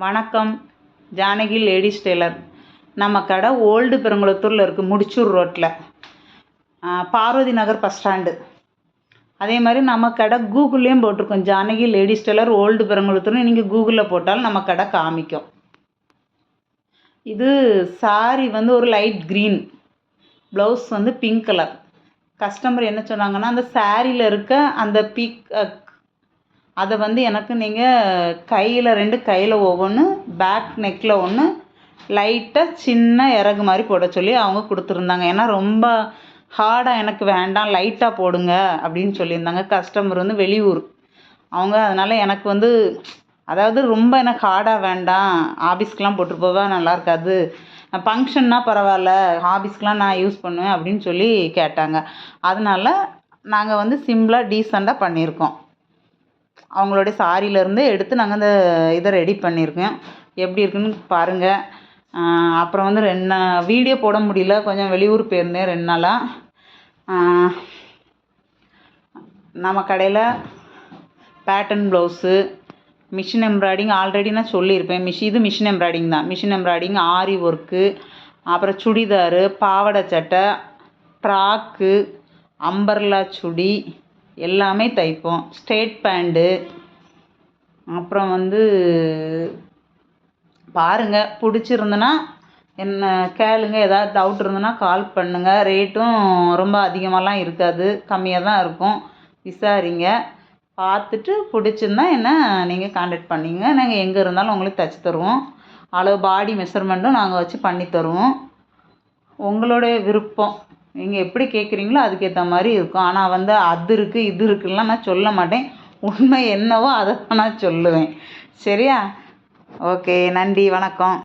வணக்கம். Janaki ladies Taylor. நம்ம கடை ஓல்டு பெருங்குளத்தூரில் இருக்குது, முடிச்சூர் ரோட்டில், பார்வதி நகர் பஸ் ஸ்டாண்டு. அதே மாதிரி நம்ம கடை கூகுள்லேயும் போட்டிருக்கோம், ஜானகி லேடிஸ் டெய்லர் ஓல்டு பெருங்குளத்தூர்னு. நீங்கள் கூகுளில் போட்டாலும் நம்ம கடை காமிக்கும். இது சாரி வந்து ஒரு லைட் க்ரீன், ப்ளவுஸ் வந்து பிங்க் கலர். கஸ்டமர் என்ன சொன்னாங்கன்னா, அந்த சாரியில் இருக்க அந்த அதை வந்து எனக்கு நீங்கள் கையில் 2 கையில் ஒவ்வொன்று, பேக் நெக்கில் ஒன்று, லைட்டாக சின்ன இறகு மாதிரி போட சொல்லி அவங்க கொடுத்துருந்தாங்க. ஏன்னா ரொம்ப ஹார்டாக எனக்கு வேண்டாம், லைட்டாக போடுங்க அப்படின்னு சொல்லியிருந்தாங்க. கஸ்டமர் வந்து வெளியூர் அவங்க. அதனால் எனக்கு வந்து அதாவது ரொம்ப எனக்கு ஹார்டாக வேண்டாம், ஆஃபீஸ்க்கெலாம் போட்டு போக நல்லா இருக்காது, ஃபங்க்ஷன்னா பரவாயில்ல, ஆஃபீஸ்க்கெலாம் நான் யூஸ் பண்ணுவேன் அப்படின்னு சொல்லி கேட்டாங்க. அதனால் நாங்கள் வந்து சிம்பிளாக டீசெண்டாக பண்ணியிருக்கோம். அவங்களுடைய சாரியிலேருந்து எடுத்து நாங்கள் அந்த இதை ரெடி பண்ணியிருக்கோம். எப்படி இருக்குன்னு பாருங்கள். அப்புறம் வந்து 2 வீடியோ போட முடியல, கொஞ்சம் வெளியூர் போயிருந்தேன் 2 நாளாக. நம்ம கடையில் pattern blouse, machine embroidering already நான் சொல்லியிருப்பேன். இது மிஷின் எம்ப்ராய்டிங் தான். மிஷின் எம்ப்ராய்டிங், ஆரி ஒர்க்கு, அப்புறம் சுடிதாரு, பாவாடை சட்டை, ஃப்ராக்கு, அம்பர்லா சுடி எல்லாமே தைப்போம். Straight pant. அப்புறம் வந்து பாருங்கள், பிடிச்சிருந்துன்னா என்ன கேளுங்க. ஏதாவது டவுட் இருந்ததுன்னா கால் பண்ணுங்கள். ரேட்டும் ரொம்ப அதிகமாகலாம் இருக்காது, கம்மியாக தான் இருக்கும். விசாரிங்க, பார்த்துட்டு பிடிச்சிருந்தா என்ன நீங்கள் கான்டாக்ட் பண்ணிங்க. நாங்கள் எங்கே இருந்தாலும் உங்களுக்கு தைச்சி தருவோம். அளவு பாடி மெஷர்மெண்ட்டும் நாங்கள் வச்சு பண்ணி தருவோம். உங்களுடைய விருப்பம், நீங்கள் எப்படி கேட்குறீங்களோ அதுக்கேற்ற மாதிரி இருக்கும். ஆனால் வந்து அது இருக்குது இது இருக்குலாம் நான் சொல்ல மாட்டேன். உண்மை என்னவோ அதை தான் நான் சொல்லுவேன். சரியா? ஓகே, நன்றி, வணக்கம்.